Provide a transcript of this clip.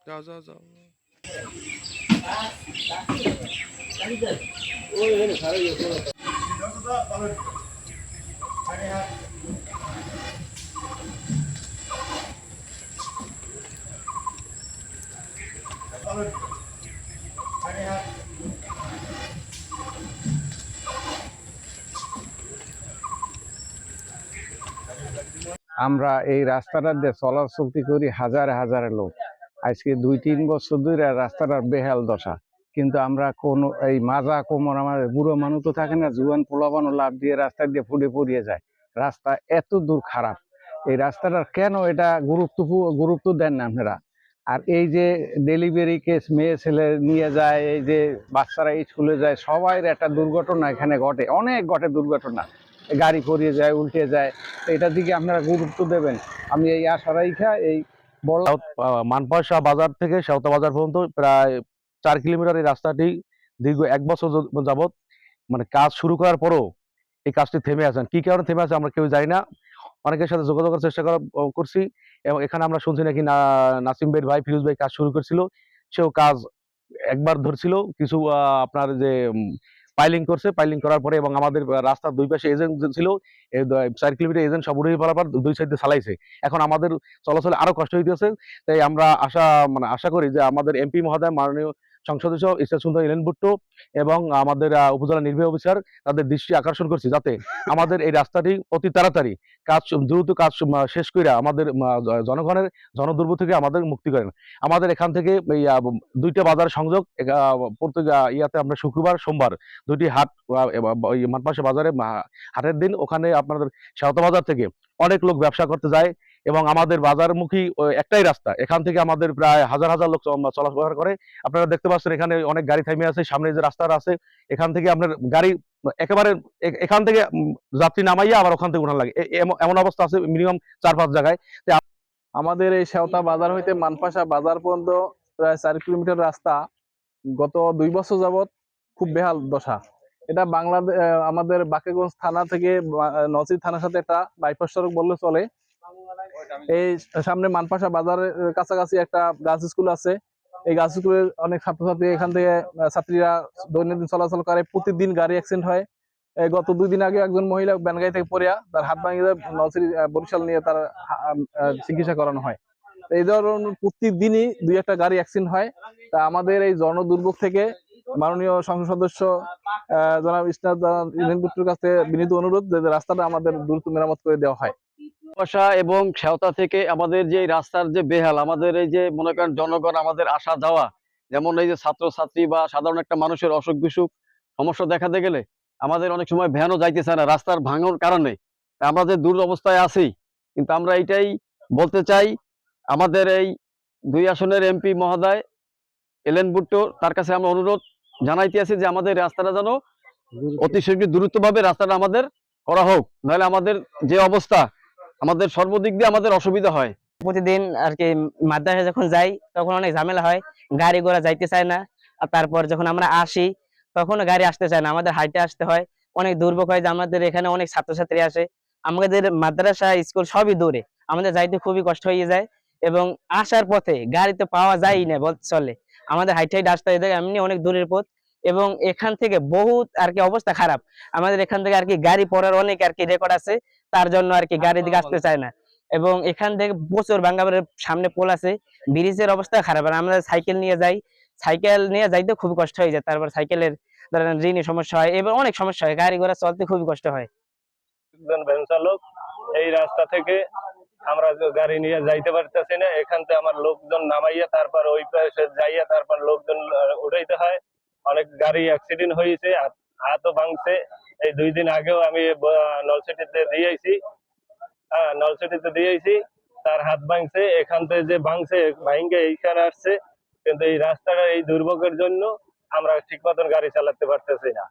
যাও যাও যাও আমরা এই রাস্তাটা দিয়ে চলাচলতি করি হাজারে হাজারে লোক। আজকে 2-3 বছর ধরে রাস্তাটার বেহাল দশা, কিন্তু আমরা কোনো এই মাজা কোমর আমাদের বুড়ো মানুষ তো থাকে না, জুয়ান পোলাপানও লাভ দিয়ে রাস্তা দিয়ে ফুটে পড়িয়ে যায়। রাস্তা এত দূর খারাপ, এই রাস্তাটার কেন এটা গুরুত্ব দেন না আপনারা? আর এই যে ডেলিভারি কেস মেয়ে ছেলে নিয়ে যায়, এই যে বাচ্চারা স্কুলে যায়, সবাই একটা দুর্ঘটনা এখানে ঘটে, অনেক ঘটে দুর্ঘটনা, গাড়ি পড়িয়ে যায়, উল্টে যায়। এটার দিকে আপনারা গুরুত্ব দেবেন, আমি এই আশা রাখা এই বললাম। মানপাশা বাজার থেকে শেওতা বাজার পর্যন্ত প্রায় 4 কিলোমিটার এই রাস্তাটি দীর্ঘ 1 বছর যাবত মানে কাজ শুরু করার পরও এই কাজটি থেমে আছেন। কি কারণে থেমে আছে আমরা কেউ জানি না। অনেকের সাথে যোগাযোগ করার চেষ্টা করছি, এবং এখানে আমরা শুনছি নাকি নাসিম ভাই ফিরোজ ভাই কাজ শুরু করছিল, সেও কাজ একবার ধরছিল কিছু আপনার যে পাইলিং করছে, পাইলিং করার পরে এবং আমাদের রাস্তার দুই পাশে এজেন্ট ছিল, 4 কিলোমিটার এজেন্ট সব উড়ে ফেলার পর দুই সাইডে চালাইছে। এখন আমাদের চলাচলে আরো কষ্ট হইতেছে। তাই আমরা আশা করি যে আমাদের এমপি মহোদয়, মাননীয় সংসদ সদস্য ইসরাত সুলতানা ইলেন ভুট্টো এবং আমাদের উপজেলা নির্বাহী অফিসার তাদের দৃষ্টি আকর্ষণ করছি, যাতে আমাদের এই রাস্তাটি অতি তাড়াতাড়ি দ্রুত কাজ শেষ করে আমাদের জনগণের জনদুর্ভোগ থেকে আমাদের মুক্তি করেন। আমাদের এখান থেকে এই 2টা বাজার সংযোগ, প্রত্যেক ইয়াতে আমরা শুক্রবার সোমবার 2টি হাট, মানপাশা বাজারে হাটের দিন ওখানে আপনাদের শেওতা বাজার থেকে অনেক লোক ব্যবসা করতে যায়, এবং আমাদের বাজারমুখী একটাই রাস্তা, এখান থেকে আমাদের প্রায় হাজার হাজার লোক চলাফেরা করে। আপনারা দেখতে পাচ্ছেন এখানে অনেক গাড়ি থামিয়ে আছে, সামনে যে রাস্তাটা আছে এখান থেকে আপনার গাড়ি একেবারে এখান থেকে যাত্রী নামাইয়া আবার ওখান থেকে উঠান লাগে, এমন অবস্থা আছে মিনিমাম 4-5 জায়গায়। আমাদের এই শেওতা বাজার হইতে মানপাশা বাজার পর্যন্ত প্রায় 4 কিলোমিটার রাস্তা গত 2 বছর যাবত খুব বেহাল দশা। এটা বাংলাদেশ আমাদের বাকেগঞ্জ থানা থেকে নলছিটি থানার সাথে একটা বাইপাস সড়ক বললে চলে। এই সামনে মানপাশা বাজারের কাছাকাছি একটা গার্লস স্কুল আছে, এই গার্লস স্কুলের অনেক ছাত্রছাত্রী এখান থেকে ছাত্রীরা দৈনন্দিন চলাচল করে, প্রতিদিন গাড়ি অ্যাক্সিডেন্ট হয়। গত 2 দিন আগে একজন মহিলা ব্যানগাড়ি থেকে পড়িয়া তার হাত ভাঙিয়ে নলছিটি বরিশাল নিয়ে তার চিকিৎসা করানো হয়। এই ধরনের প্রতিদিনই 2-1টা গাড়ি অ্যাক্সিডেন্ট হয়। তা আমাদের এই জনদুর্ভোগ থেকে মাননীয় সংসদ সদস্য জনাব ইসরাত ইলেন ভুট্টোর কাছে বিনীত অনুরোধ যে রাস্তাটা আমাদের দ্রুত মেরামত করে দেওয়া হয়। মানপাশা এবং শেওতা থেকে আমাদের যে রাস্তার যে বেহাল, আমাদের এই যে মনে করেন জনগণ আমাদের আসা যাওয়া, যেমন এই যে ছাত্রছাত্রী বা সাধারণ একটা মানুষের অসুখ বিসুখ সমস্যা দেখাতে গেলে আমাদের অনেক সময় ভ্যানও যাইতেছে না রাস্তার ভাঙার কারণে। আমরা যে দুরবস্থায় আছি, কিন্তু আমরা এইটাই বলতে চাই, আমাদের এই 2 আসনের এমপি মহোদয় এলেন ভুট্টো, তার কাছে আমরা অনুরোধ জানাইতে আছি যে আমাদের রাস্তাটা যেন অতি শীঘ্র দ্রুতভাবে রাস্তাটা আমাদের করা হোক, নাহলে আমাদের যে অবস্থা, আমাদের সর্বদিক দিয়ে আমাদের অসুবিধা হয়। প্রতিদিন আর কি মাদ্রাসা যখন যাই তখন অনেক ঝামেলা হয়, গাড়ি ঘোড়া যাইতে চায় না। আর তারপর যখন আমরা আসি তখন গাড়ি আসতে চায় না, আমাদের হাইটে আসতে হয়। অনেক দুর্ভোগ হয় যে আমাদের এখানে অনেক ছাত্রছাত্রী আসে, আমাদের মাদ্রাসা স্কুল সবই দূরে, আমাদের যাইতে খুবই কষ্ট হয়ে যায়। এবং আসার পথে গাড়ি তো পাওয়া যায় না বলতে চলে, আমাদের হাইটে আসতে হয়, এমনি অনেক দূরের পথ। এবং এখান থেকে বহুত আর কি অবস্থা খারাপ, আমাদের এখান থেকে আর কি গাড়ি পড়ার অনেক আর কি রেকর্ড আছে, তার জন্য আর কি গাড়ি দিকে আসতে চায় না। এবং এখান থেকে প্রচুর বাঙ্গাবাড়ির সামনে পোল আছে, ব্রিজের অবস্থা খারাপ। আর আমরা সাইকেল নিয়ে যাই, সাইকেল নিয়ে যাইতে খুব কষ্ট হয়ে যায়। তারপর সাইকেলের ধরেন ঋণের সমস্যা হয়, এবার অনেক সমস্যা হয়, গাড়ি ঘোড়া চলতে খুবই কষ্ট হয়। ভ্যান চালক, এই রাস্তা থেকে আমরা গাড়ি নিয়ে যাইতে পারতেছি না, এখান থেকে আমার লোকজন নামাইয়া তারপর ওই পাশে যাইয়া তারপর লোকজন উঠাইতে হয়। অনেক গাড়ি অ্যাক্সিডেন্ট হয়েছে, হাতও ভাঙছে। এই 2 দিন আগেও আমি নলছিটিতে দিয়েছি, নলছিটিতে দিয়েছি, তার হাত ভাঙছে। এখান থেকে যে ভাঙছে ভাঙে এইখানে আসছে, কিন্তু এই রাস্তাটা এই দুর্ভোগের জন্য আমরা ঠিক মতন গাড়ি চালাতে পারতেছি না।